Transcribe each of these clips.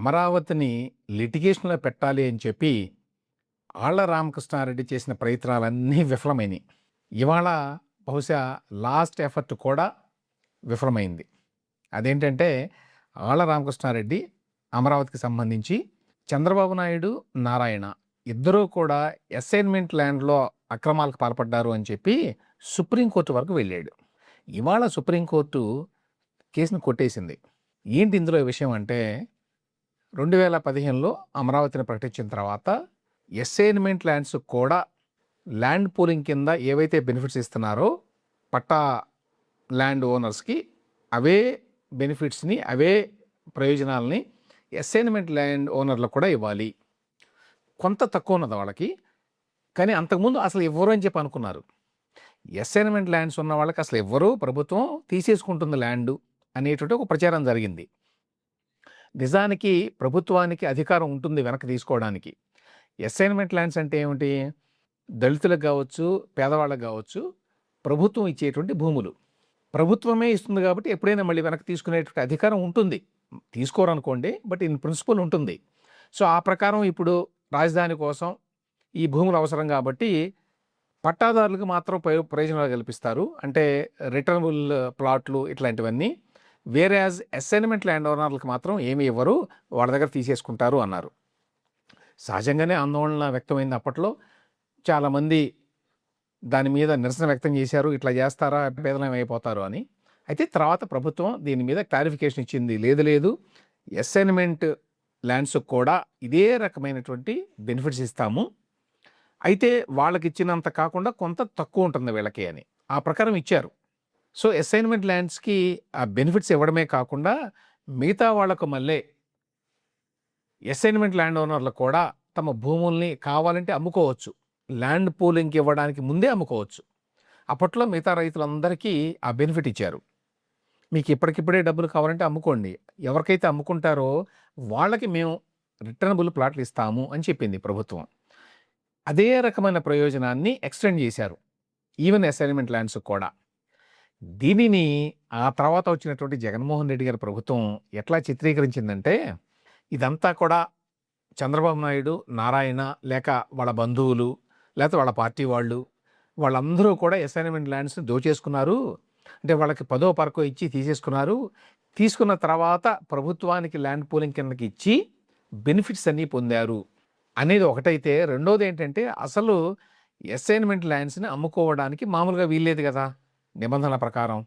అమరావతిని లిటిగేషన్‌లో పెట్టాలి అని చెప్పి ఆళ్ల రామకృష్ణారెడ్డి చేసిన ప్రయత్నాలన్నీ విఫలమైనయి. ఇవాళ బహుశా లాస్ట్ ఎఫర్ట్ కూడా విఫలమైంది. అదేంటంటే ఆళ్ల రామకృష్ణారెడ్డి అమరావతికి సంబంధించి చంద్రబాబు నాయుడు, నారాయణ ఇద్దరూ కూడా అసైన్‌మెంట్ ల్యాండ్‌లో అక్రమాలకు పాల్పడ్డారు అని చెప్పి సుప్రీంకోర్టు వరకు వెళ్ళాడు. ఇవాళ సుప్రీంకోర్టు కేసుని కొట్టేసింది. ఏంటి ఇందులో విషయం అంటే 2015లో అమరావతిని ప్రకటించిన తర్వాత అసైన్‌మెంట్ ల్యాండ్స్ కూడా ల్యాండ్ పూలింగ్ కింద ఏవైతే బెనిఫిట్స్ ఇస్తున్నారో పట్టా ల్యాండ్ ఓనర్స్‌కి అవే బెనిఫిట్స్‌ని, అవే ప్రయోజనాల్ని అసైన్‌మెంట్ ల్యాండ్ ఓనర్లకు కూడా ఇవ్వాలి. కొంత తక్కువ ఉన్నది వాళ్ళకి. కానీ అంతకుముందు అసలు ఇవ్వరు అని చెప్పి అనుకున్నారు. అసైన్‌మెంట్ ల్యాండ్స్ ఉన్న వాళ్ళకి అసలు ఇవ్వరు, ప్రభుత్వం తీసేసుకుంటుంది ల్యాండు అనేటువంటి ఒక ప్రచారం జరిగింది. నిజానికి ప్రభుత్వానికి అధికారం ఉంటుంది వెనక్కి తీసుకోవడానికి. అసైన్‌మెంట్ ల్యాండ్స్ అంటే ఏమిటి? దళితులకు కావచ్చు, పేదవాళ్ళకి కావచ్చు, ప్రభుత్వం ఇచ్చేటువంటి భూములు. ప్రభుత్వమే ఇస్తుంది కాబట్టి ఎప్పుడైనా మళ్ళీ వెనక్కి తీసుకునేటువంటి అధికారం ఉంటుంది. తీసుకోరనుకోండి, బట్ ఇన్ ప్రిన్సిపల్ ఉంటుంది. సో ఆ ప్రకారం ఇప్పుడు రాజధాని కోసం ఈ భూములు అవసరం కాబట్టి పట్టాదారులకు మాత్రం ప్రయోజనాలు కల్పిస్తారు. అంటే రిటర్నబుల్ ప్లాట్లు ఇట్లాంటివన్నీ. వేరేయాజ్ అసైన్‌మెంట్ ల్యాండ్ ఓనర్లకు మాత్రం ఏమి ఇవ్వరు, వాళ్ళ దగ్గర తీసేసుకుంటారు అన్నారు. సహజంగానే ఆందోళన వ్యక్తమైంది అప్పట్లో. చాలామంది దాని మీద నిరసన వ్యక్తం చేశారు. ఇట్లా చేస్తారా, పేదలం అయిపోతారు అని. అయితే తర్వాత ప్రభుత్వం దీని మీద క్లారిఫికేషన్ ఇచ్చింది. లేదు అసైన్‌మెంట్ ల్యాండ్స్ కూడా ఇదే రకమైనటువంటి బెనిఫిట్స్ ఇస్తాము. అయితే వాళ్ళకి ఇచ్చినంత కాకుండా కొంత తక్కువ ఉంటుంది వీళ్ళకి అని. ఆ ప్రకారం ఇచ్చారు. సో అసైన్‌మెంట్ ల్యాండ్స్‌కి ఆ బెనిఫిట్స్ ఇవ్వడమే కాకుండా మిగతా వాళ్ళకు మళ్ళీ అసైన్‌మెంట్ ల్యాండ్ ఓనర్లు కూడా తమ భూముల్ని కావాలంటే అమ్ముకోవచ్చు. ల్యాండ్ పూలింగ్‌కి ఇవ్వడానికి ముందే అమ్ముకోవచ్చు. అప్పట్లో మిగతా రైతులందరికీ ఆ బెనిఫిట్ ఇచ్చారు. మీకు ఇప్పటికిప్పుడే డబ్బులు కావాలంటే అమ్ముకోండి. ఎవరికైతే అమ్ముకుంటారో వాళ్ళకి మేము రిటర్నబుల్ ప్లాట్లు ఇస్తాము అని చెప్పింది ప్రభుత్వం. అదే రకమైన ప్రయోజనాన్ని ఎక్స్టెండ్ చేశారు. ఈవెన్ అసైన్‌మెంట్ ల్యాండ్స్ కూడా. దీనిని ఆ తర్వాత వచ్చినటువంటి జగన్మోహన్ రెడ్డి గారి ప్రభుత్వం ఎట్లా చిత్రీకరించిందంటే, ఇదంతా కూడా చంద్రబాబు నాయుడు, నారాయణ లేక వాళ్ళ బంధువులు, లేకపోతే వాళ్ళ పార్టీ వాళ్ళందరూ కూడా అసైన్‌మెంట్ ల్యాండ్స్‌ని దోచేసుకున్నారు. అంటే వాళ్ళకి 10వ పరకో ఇచ్చి తీసేసుకున్నారు. తీసుకున్న తర్వాత ప్రభుత్వానికి ల్యాండ్ పూలింగ్ కిందకి ఇచ్చి బెనిఫిట్స్ అన్నీ పొందారు అనేది ఒకటైతే, రెండోది ఏంటంటే అసలు అసైన్‌మెంట్ ల్యాండ్స్‌ని అమ్ముకోవడానికి మామూలుగా వీల్లేదు కదా నిబంధనల ప్రకారం.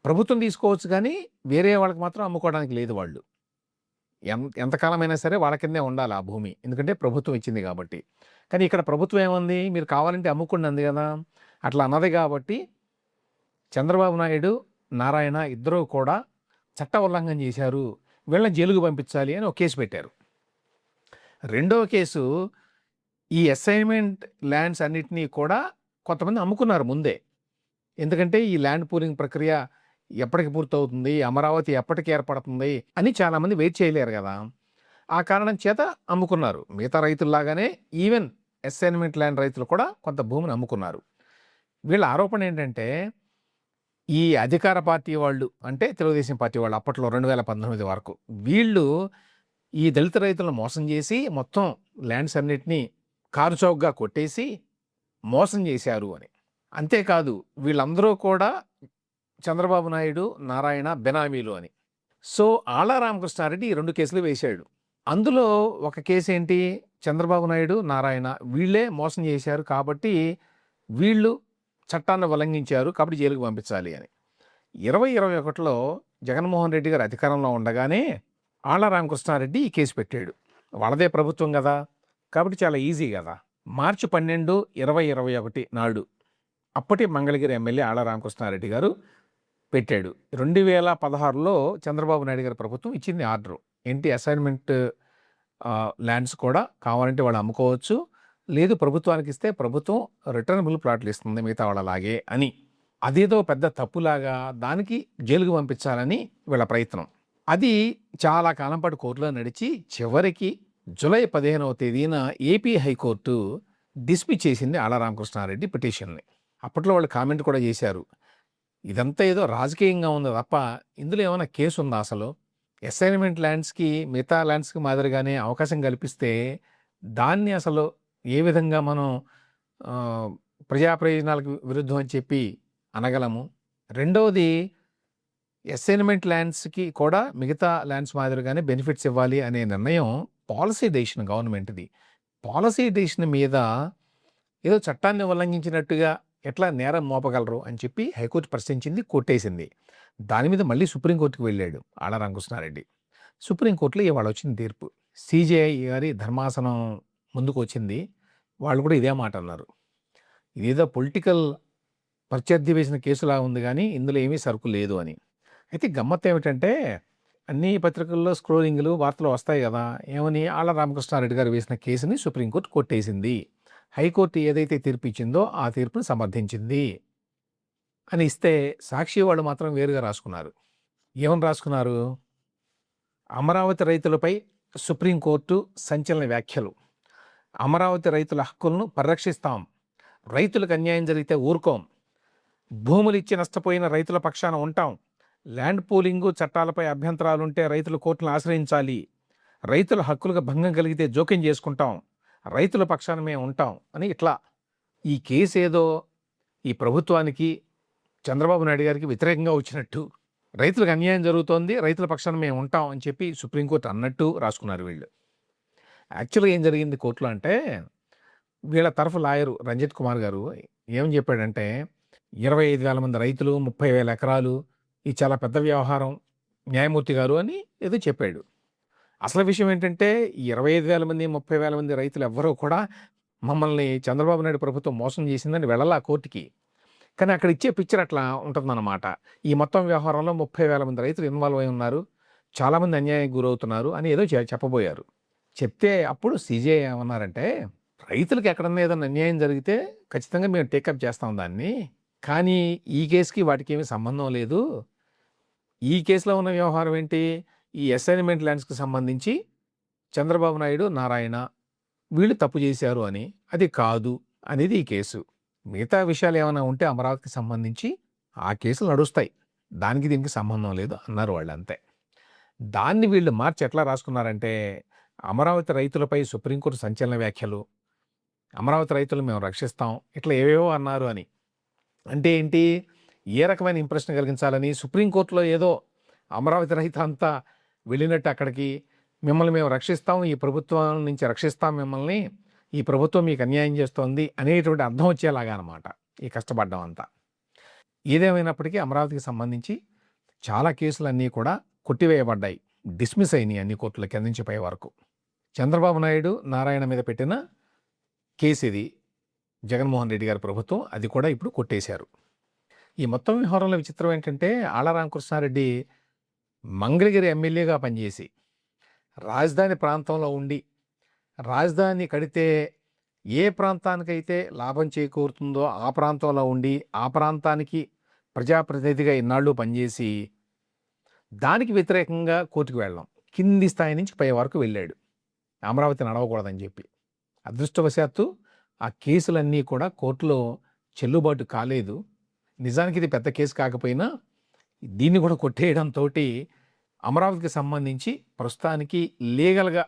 ప్రభుత్వం తీసుకోవచ్చు కానీ వేరే వాళ్ళకి మాత్రం అమ్ముకోవడానికి లేదు వాళ్ళు. ఎంతకాలమైనా సరే వాళ్ళ కిందే ఉండాలి ఆ భూమి. ఎందుకంటే ప్రభుత్వం ఇచ్చింది కాబట్టి. కానీ ఇక్కడ ప్రభుత్వం ఏముంది, మీరు కావాలంటే అమ్ముకోండి అంది కదా. అట్లా అన్నది కాబట్టి చంద్రబాబు నాయుడు, నారాయణ ఇద్దరూ కూడా చట్ట ఉల్లంఘన చేశారు, వీళ్ళని జైలుకు పంపించాలి అని ఒక కేసు పెట్టారు. రెండవ కేసు, ఈ అసైన్‌మెంట్ ల్యాండ్స్ అన్నిటినీ కూడా కొంతమంది అమ్ముకున్నారు ముందే. ఎందుకంటే ఈ ల్యాండ్ పూలింగ్ ప్రక్రియ ఎప్పటికి పూర్తవుతుంది, అమరావతి ఎప్పటికి ఏర్పడుతుంది అని చాలామంది వెయిట్ చేయలేరు కదా. ఆ కారణం చేత అమ్ముకున్నారు. మిగతా రైతుల్లాగానే ఈవెన్ అసైన్‌మెంట్ ల్యాండ్ రైతులు కూడా కొంత భూమిని అమ్ముకున్నారు. వీళ్ళ ఆరోపణ ఏంటంటే, ఈ అధికార పార్టీ వాళ్ళు, అంటే తెలుగుదేశం పార్టీ వాళ్ళు అప్పట్లో 2019 వరకు, వీళ్ళు ఈ దళిత రైతులను మోసం చేసి మొత్తం ల్యాండ్స్ అన్నిటినీ కారుచౌకగా కొట్టేసి మోసం చేశారు అని. అంతేకాదు వీళ్ళందరూ కూడా చంద్రబాబు నాయుడు, నారాయణ బెనామీలు అని. సో ఆళ్ల రామకృష్ణారెడ్డి ఈ 2 కేసులు వేశాడు. అందులో ఒక కేసు ఏంటి, చంద్రబాబు నాయుడు, నారాయణ వీళ్ళే మోసం చేశారు కాబట్టి వీళ్ళు చట్టాన్ని ఉల్లంఘించారు కాబట్టి జైలుకు పంపించాలి అని. 2021లో జగన్మోహన్ రెడ్డి గారు అధికారంలో ఉండగానే ఆళ్ల రామకృష్ణారెడ్డి ఈ కేసు పెట్టాడు. వాళ్ళదే ప్రభుత్వం కదా, కాబట్టి చాలా ఈజీ కదా. మార్చి 12, 2021 నాడు అప్పటి మంగళగిరి ఎమ్మెల్యే ఆళ్ల రామకృష్ణారెడ్డి గారు పెట్టాడు. 2016లో చంద్రబాబు నాయుడు గారి ప్రభుత్వం ఇచ్చింది ఆర్డరు. ఏంటి, అసైన్‌మెంట్ ల్యాండ్స్ కూడా కావాలంటే వాళ్ళు అమ్ముకోవచ్చు, లేదు ప్రభుత్వానికి ఇస్తే ప్రభుత్వం రిటర్నబుల్ ప్లాట్లు ఇస్తుంది మిగతా వాళ్ళలాగే అని. అదేదో పెద్ద తప్పులాగా దానికి జైలుకు పంపించాలని వీళ్ళ ప్రయత్నం. అది చాలా కాలం పాటు కోర్టులో నడిచి చివరికి జూలై 15వ తేదీన ఏపీ హైకోర్టు డిస్మిస్ చేసింది ఆళ్ల రామకృష్ణారెడ్డి పిటిషన్ని. అప్పట్లో వాళ్ళు కామెంట్ కూడా చేశారు, ఇదంతా ఏదో రాజకీయంగా ఉంది తప్ప ఇందులో ఏమైనా కేసు ఉందా అసలు, అసైన్మెంట్ ల్యాండ్స్‌కి మిగతా ల్యాండ్స్‌కి మాదిరిగానే అవకాశం కల్పిస్తే, దాన్ని అసలు ఏ విధంగా మనం ఆహ్, ప్రజా ప్రయోజనాలకు విరుద్ధం అని చెప్పి అనగలము. రెండవది అసైన్మెంట్ ల్యాండ్స్‌కి కూడా మిగతా ల్యాండ్స్ మాదిరిగానే బెనిఫిట్స్ ఇవ్వాలి అనే నిర్ణయం పాలిసీ డెసిషన్ గవర్నమెంట్‌ది. పాలిసీ డెసిషన్ మీద ఏదో చట్టాన్ని ఉల్లంఘించినట్టుగా ఎట్లా నేరం మోపగలరు అని చెప్పి హైకోర్టు ప్రశ్నించింది, కొట్టేసింది. దాని మీద మళ్ళీ సుప్రీంకోర్టుకి వెళ్ళాడు ఆళ్ల రామకృష్ణారెడ్డి. సుప్రీంకోర్టులో ఇవాళ వచ్చింది తీర్పు. సీజేఐ గారి ధర్మాసనం ముందుకొచ్చింది. వాళ్ళు కూడా ఇదే మాట అన్నారు. ఇదేదో పొలిటికల్ ప్రత్యర్థి వేసిన కేసులా ఉంది గానీ, ఇందులో ఏమీ సరుకు లేదు అని. అయితే గమ్మత్తేమిటంటే, అన్ని పత్రికల్లో స్క్రోలింగ్‌లు, వార్తలు వస్తాయి గదా! ఏమని ఆళ్ల రామకృష్ణారెడ్డి గారు వేసిన కేసుని సుప్రీంకోర్టు కొట్టేసింది. హైకోర్టు ఏదైతే తీర్పిచ్చిందో ఆ తీర్పుని సమర్థించింది అని ఇస్తే, సాక్షి వాళ్ళు మాత్రం వేరుగా రాసుకున్నారు. ఏమని రాసుకున్నారు? అమరావతి రైతులపై సుప్రీంకోర్టు సంచలన వ్యాఖ్యలు. అమరావతి రైతుల హక్కులను పరిరక్షిస్తాం. రైతులకు అన్యాయం జరిగితే ఊరుకోం. భూములు ఇచ్చి నష్టపోయిన రైతుల పక్షాన ఉంటాం. ల్యాండ్ పూలింగు చట్టాలపై అభ్యంతరాలుంటే రైతులు కోర్టులను ఆశ్రయించాలి. రైతుల హక్కులకు భంగం కలిగితే జోక్యం చేసుకుంటాం. రైతుల పక్షాన మేము ఉంటాం అని ఇట్లా. ఈ కేసు ఏదో ఈ ప్రభుత్వానికి, చంద్రబాబు నాయుడు గారికి వ్యతిరేకంగా వచ్చినట్టు, రైతులకు అన్యాయం జరుగుతోంది, రైతుల పక్షాన మేము ఉంటాం అని చెప్పి సుప్రీంకోర్టు అన్నట్టు రాసుకున్నారు వీళ్ళు. యాక్చువల్‌గా ఏం జరిగింది కోర్టులో అంటే, వీళ్ళ తరఫు లాయరు రంజిత్ కుమార్ గారు ఏమని చెప్పాడంటే, 25,000 మంది రైతులు, 30,000 ఎకరాలు, ఇది చాలా పెద్ద వ్యవహారం న్యాయమూర్తి గారు అని ఏదో చెప్పాడు. అసలు విషయం ఏంటంటే, ఈ 25,000 మంది, 30,000 మంది రైతులు ఎవ్వరూ కూడా మమ్మల్ని చంద్రబాబు నాయుడు ప్రభుత్వం మోసం చేసిందని వెళ్ళలా కోర్టుకి. కానీ అక్కడ ఇచ్చే పిక్చర్ అట్లా ఉంటుందన్నమాట. ఈ మొత్తం వ్యవహారంలో 30,000 మంది రైతులు ఇన్వాల్వ్ అయి ఉన్నారు. చాలామంది అన్యాయానికి గురవుతున్నారు అని ఏదో చెప్పబోయారు. చెప్తే అప్పుడు సీజేఐ ఏమన్నారంటే, రైతులకు ఎక్కడన్నా ఏదైనా అన్యాయం జరిగితే ఖచ్చితంగా మేము టేకప్ చేస్తాం దాన్ని. కానీ ఈ కేసుకి వాటికేమీ సంబంధం లేదు. ఈ కేసులో ఉన్న వ్యవహారం ఏంటి? ఈ అసైన్మెంట్ ల్యాండ్స్‌కి సంబంధించి చంద్రబాబు నాయుడు, నారాయణ వీళ్ళు తప్పు చేశారు అని. అది కాదు అనేది ఈ కేసు. మిగతా విషయాలు ఏమైనా ఉంటే అమరావతికి సంబంధించి ఆ కేసులు నడుస్తాయి. దానికి దీనికి సంబంధం లేదు అన్నారు వాళ్ళంతే. దాన్ని వీళ్ళు మార్చి ఎట్లా రాసుకున్నారంటే, అమరావతి రైతులపై సుప్రీంకోర్టు సంచలన వ్యాఖ్యలు, అమరావతి రైతులను మేము రక్షిస్తాం, ఇట్లా ఏవేవో అన్నారు అని. అంటే ఏంటి? ఏ రకమైన ఇంప్రెషన్ కలిగించాలని సుప్రీంకోర్టులో ఏదో అమరావతి రైతంతా వెళ్ళినట్టు అక్కడికి, మిమ్మల్ని మేము రక్షిస్తాం, ఈ ప్రభుత్వం నుంచి రక్షిస్తాం మిమ్మల్ని, ఈ ప్రభుత్వం మీకు అన్యాయం చేస్తోంది అనేటువంటి అర్థం వచ్చేలాగా అనమాట ఈ కష్టపడ్డం అంతా. ఏదేమైనప్పటికీ అమరావతికి సంబంధించి చాలా కేసులన్నీ కూడా కొట్టివేయబడ్డాయి. డిస్మిస్ అయినాయి అన్ని కోర్టుల కింద నుంచి పై వరకు. చంద్రబాబు నాయుడు, నారాయణ మీద పెట్టిన కేసు ఇది. జగన్మోహన్ రెడ్డి గారి ప్రభుత్వం అది కూడా ఇప్పుడు కొట్టేశారు. ఈ మొత్తం వ్యవహారంలో విచిత్రం ఏంటంటే, ఆళ్ల రామకృష్ణారెడ్డి మంగళగిరి ఎమ్మెల్యేగా పనిచేసి, రాజధాని ప్రాంతంలో ఉండి, రాజధాని కడితే ఏ ప్రాంతానికైతే లాభం చేకూరుతుందో ఆ ప్రాంతంలో ఉండి, ఆ ప్రాంతానికి ప్రజాప్రతినిధిగా ఇన్నాళ్ళు పనిచేసి, దానికి వ్యతిరేకంగా కోర్టుకు వెళ్ళడం. కింది స్థాయి నుంచి పై వరకు వెళ్ళాడు అమరావతి నడవకూడదని చెప్పి. అదృష్టవశాత్తు ఆ కేసులన్నీ కూడా కోర్టులో చెల్లుబాటు కాలేదు. నిజానికి ఇది పెద్ద కేసు కాకపోయినా దీన్ని కూడా కొట్టేయడంతో అమరావతికి సంబంధించి ప్రస్తుతానికి లీగల్గా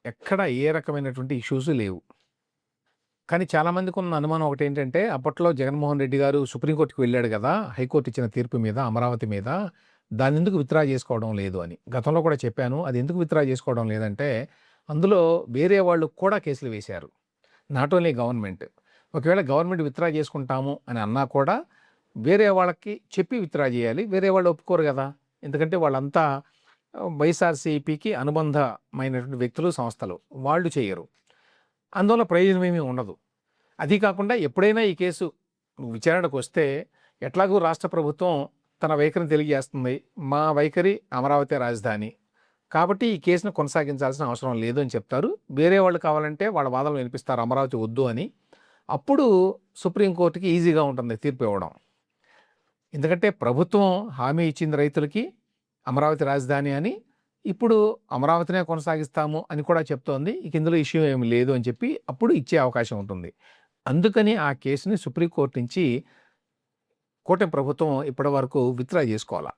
ఎక్కడ ఏ రకమైనటువంటి ఇష్యూస్ లేవు. కానీ చాలామందికి ఉన్న అనుమానం ఒకటి ఏంటంటే, అప్పట్లో జగన్మోహన్ రెడ్డి గారు సుప్రీంకోర్టుకి వెళ్ళాడు కదా హైకోర్టు ఇచ్చిన తీర్పు మీద, అమరావతి మీద, దాన్ని ఎందుకు విత్డ్రా చేసుకోవడం లేదు అని. గతంలో కూడా చెప్పాను. అది ఎందుకు విత్డ్రా చేసుకోవడం లేదంటే, అందులో వేరే వాళ్ళు కూడా కేసులు వేశారు, నాట్ ఓన్లీ గవర్నమెంట్. ఒకవేళ గవర్నమెంట్ విత్డ్రా చేసుకుంటాము అని అన్నా కూడా వేరే వాళ్ళకి చెప్పి విత్డ్రా చేయాలి. వేరే వాళ్ళు ఒప్పుకోరు కదా, ఎందుకంటే వాళ్ళంతా వైఎస్ఆర్సీపీకి అనుబంధమైనటువంటి వ్యక్తులు, సంస్థలు, వాళ్ళు చేయరు. అందువల్ల ప్రయోజనం ఏమీ ఉండదు. అది కాకుండా ఎప్పుడైనా ఈ కేసు విచారణకు వస్తే ఎట్లాగూ రాష్ట్ర ప్రభుత్వం తన వైఖరిని తెలియజేస్తుంది. మా వైఖరి అమరావతి రాజధాని కాబట్టి ఈ కేసును కొనసాగించాల్సిన అవసరం లేదు అని చెప్తారు. వేరే వాళ్ళు కావాలంటే వాళ్ళ వాదనలు వినిపిస్తారు అమరావతి వద్దు అని. అప్పుడు సుప్రీంకోర్టుకి ఈజీగా ఉంటుంది తీర్పు ఇవ్వడం. ఎందుకంటే ప్రభుత్వం హామీ ఇచ్చింది రైతులకి అమరావతి రాజధాని అని, ఇప్పుడు అమరావతినే కొనసాగిస్తాము అని కూడా చెప్తోంది. ఇక ఇందులో ఇష్యూ ఏమి లేదు అని చెప్పి అప్పుడు ఇచ్చే అవకాశం ఉంటుంది. అందుకని ఆ కేసుని సుప్రీంకోర్టు నుంచి కూటమి ప్రభుత్వం ఇప్పటి వరకు విత్డ్రా చేసుకోవాలా.